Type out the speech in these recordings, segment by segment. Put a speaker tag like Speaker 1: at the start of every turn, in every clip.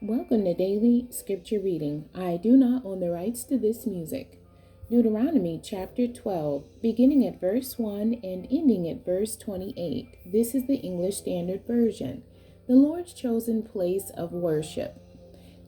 Speaker 1: Welcome to Daily Scripture Reading. I do not own the rights to this music. Deuteronomy chapter 12, beginning at verse 1 and ending at verse 28. This is the English Standard Version. The Lord's chosen place of worship.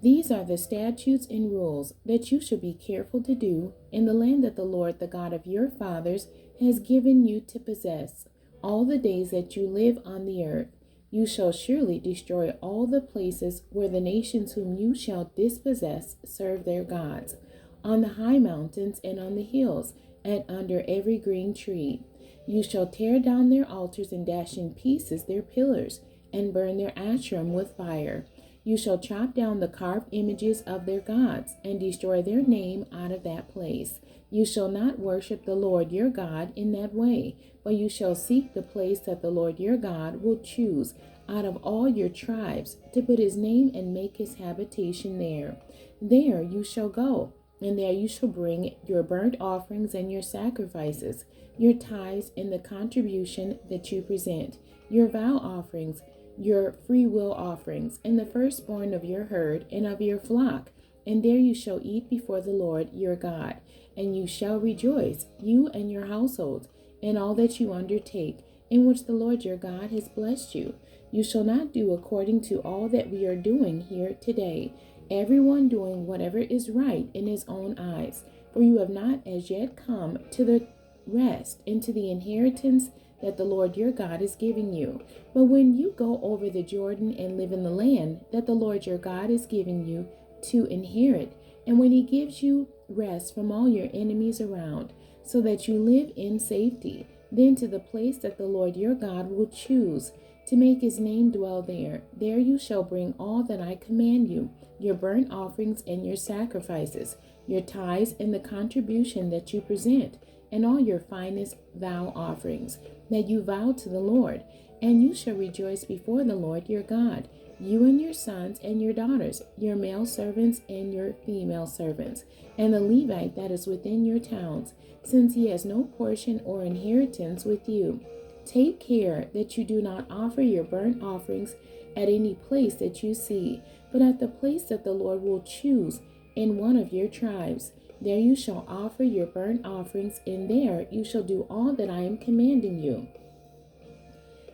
Speaker 1: These are the statutes and rules that you shall be careful to do in the land that the Lord, the God of your fathers, has given you to possess, all the days that you live on the earth. You shall surely destroy all the places where the nations whom you shall dispossess serve their gods, on the high mountains and on the hills, and under every green tree. You shall tear down their altars and dash in pieces their pillars, and burn their Asherim with fire. You shall chop down the carved images of their gods, and destroy their name out of that place. You shall not worship the Lord your God in that way, but you shall seek the place that the Lord your God will choose out of all your tribes to put his name and make his habitation there. There you shall go, and there you shall bring your burnt offerings and your sacrifices, your tithes and the contribution that you present, your vow offerings, your free will offerings, and the firstborn of your herd and of your flock. And there you shall eat before the Lord your God, and you shall rejoice, you and your households, in all that you undertake, in which the Lord your God has blessed you. You shall not do according to all that we are doing here today, everyone doing whatever is right in his own eyes, for you have not as yet come to the rest into the inheritance that the Lord your God is giving you. But when you go over the Jordan and live in the land that the Lord your God is giving you to inherit, and when he gives you rest from all your enemies around, so that you live in safety, then to the place that the Lord your God will choose to make his name dwell there. There you shall bring all that I command you, your burnt offerings and your sacrifices, your tithes and the contribution that you present, and all your finest vow offerings that you vow to the Lord. And you shall rejoice before the Lord your God, you and your sons and your daughters, your male servants and your female servants, and the Levite that is within your towns, since he has no portion or inheritance with you. Take care that you do not offer your burnt offerings at any place that you see, but at the place that the Lord will choose in one of your tribes. There you shall offer your burnt offerings, and there you shall do all that I am commanding you.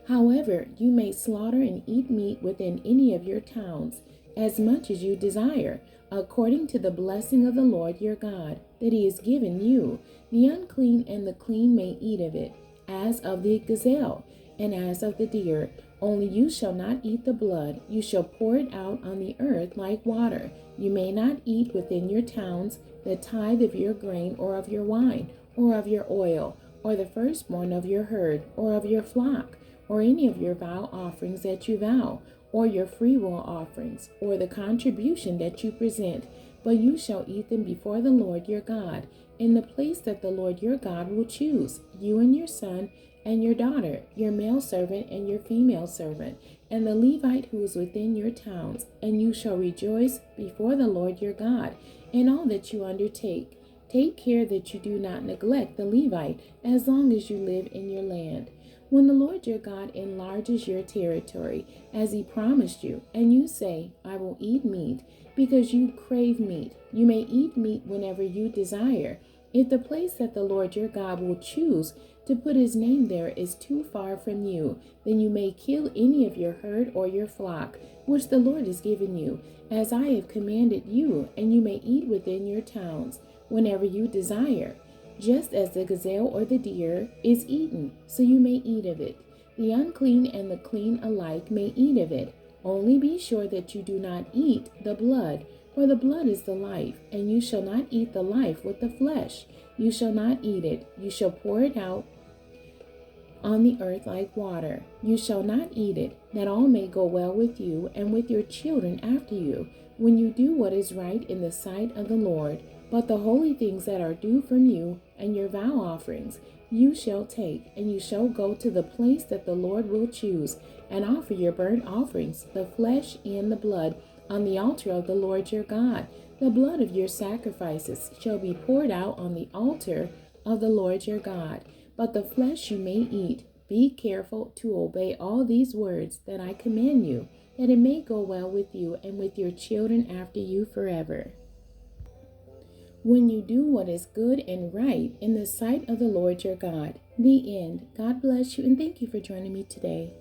Speaker 1: However, you may slaughter and eat meat within any of your towns, as much as you desire, according to the blessing of the Lord your God, that he has given you. The unclean and the clean may eat of it, as of the gazelle, and as of the deer. Only you shall not eat the blood. You shall pour it out on the earth like water. You may not eat within your towns the tithe of your grain, or of your wine, or of your oil, or the firstborn of your herd, or of your flock, or any of your vow offerings that you vow, or your freewill offerings, or the contribution that you present. But you shall eat them before the Lord your God, in the place that the Lord your God will choose, you and your son and your daughter, your male servant and your female servant, and the Levite who is within your towns. And you shall rejoice before the Lord your God in all that you undertake. Take care that you do not neglect the Levite as long as you live in your land. When the Lord your God enlarges your territory, as he promised you, and you say, I will eat meat, because you crave meat, you may eat meat whenever you desire. If the place that the Lord your God will choose to put his name there is too far from you, then you may kill any of your herd or your flock, which the Lord has given you, as I have commanded you, and you may eat within your towns, whenever you desire. Just as the gazelle or the deer is eaten, so you may eat of it. The unclean and the clean alike may eat of it. Only be sure that you do not eat the blood, for the blood is the life, and you shall not eat the life with the flesh. You shall not eat it. You shall pour it out on the earth like water. You shall not eat it, that all may go well with you and with your children after you, when you do what is right in the sight of the Lord. But the holy things that are due from you and your vow offerings you shall take, and you shall go to the place that the Lord will choose, and offer your burnt offerings, the flesh and the blood, on the altar of the Lord your God. The blood of your sacrifices shall be poured out on the altar of the Lord your God. But the flesh you may eat. Be careful to obey all these words that I command you, that it may go well with you and with your children after you forever. When you do what is good and right in the sight of the Lord your God. The end. God bless you and thank you for joining me today.